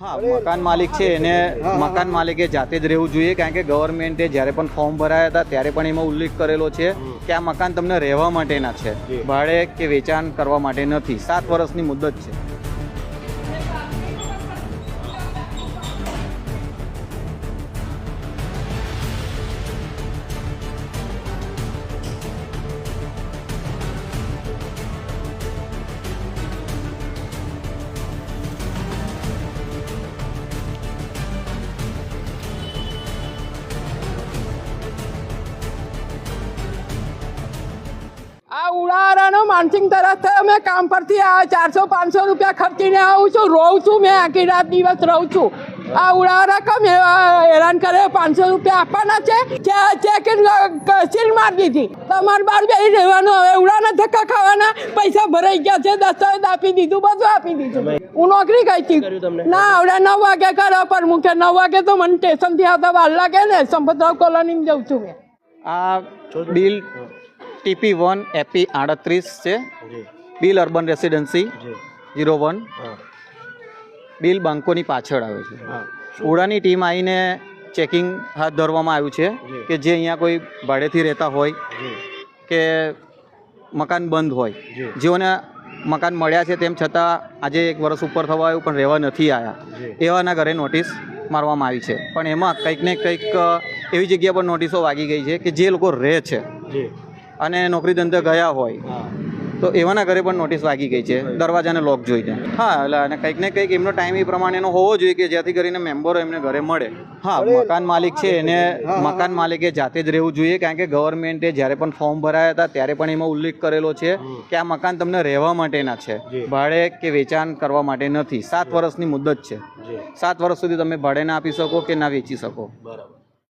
હા, મકાન માલિક છે એને મકાન માલિકે જાતે જ રહેવું જોઈએ, કારણ કે ગવર્મેન્ટે જ્યારે પણ ફોર્મ ભરાયા હતા ત્યારે પણ એમાં ઉલ્લેખ કરેલો છે કે આ મકાન તમને રહેવા માટેના છે, ભાડે કે વેચાણ કરવા માટે નથી. 7 વર્ષની મુદત છે. આ ઉડારાનો માનસિંગ તરફ અમે કામ પરથી આ 400-500 રૂપિયા ખર્ચીને આવું છું, રહું છું, મેં આખી રાત દિવસ રહું છું. આ ઉડારા કમ હેરાન કરે, 500 રૂપિયા આપવાના છે, ચેકિંગ સીલ મારી દીધી. તમારે બહાર બેસી રહેવાનું, હવે ઉડાના ધક્કા ખાવાના, પૈસા ભરાઈ ગયા છે, દસ્તાવેજ આપી દીધું, બધું આપી દીધું. હું નોકરી ગઈ હતી ના, આવડે 9 વાગે કરો પર મુખ્ય 9 વાગે તો મને સ્ટેશનથી આવતા વાર લાગે ને, સંપતરાવ કોલોનીમાં જાઉં છું મેં. આ બિલ TP1 એપી 38 છે, બિલ અર્બન રેસિડેન્સી 01, બિલ બાંકોની પાછળ આવે છે. ઉડાની ટીમ આવીને ચેકિંગ હાથ ધરવામાં આવ્યું છે કે જે અહીંયા કોઈ ભાડેથી રહેતા હોય કે મકાન બંધ હોય, જેઓને મકાન મળ્યા છે તેમ છતાં આજે 1 વર્ષ ઉપર થવા આવ્યું પણ રહેવા નથી આવ્યા, એવાના ઘરે નોટિસ મારવામાં આવી છે. પણ એમાં કંઈક ને કંઈક એવી જગ્યા પર નોટિસો વાગી ગઈ છે કે જે લોકો રહે છે અને નોકરી ધંધે ગયા હોય તો એવાના ઘરે પણ નોટિસ વાગી ગઈ છે, દરવાજાને લોક જોઈને. હા, એટલે અને કંઈક ને કંઈક એમનો ટાઈમ એ પ્રમાણેનો હોવો જોઈએ કે જેથી કરીને મેમ્બરો એમને ઘરે મળે. હા, મકાન માલિક છે એને મકાન માલિકે જાતે જ રહેવું જોઈએ, કારણ કે ગવર્મેન્ટે જ્યારે પણ ફોર્મ ભરાયા હતા ત્યારે પણ એમાં ઉલ્લેખ કરેલો છે કે આ મકાન તમને રહેવા માટેના છે, ભાડે કે વેચાણ કરવા માટે નથી. 7 વર્ષની મુદત છે. 7 વર્ષ સુધી તમે ભાડે ના આપી શકો કે ના વેચી શકો. બરાબર.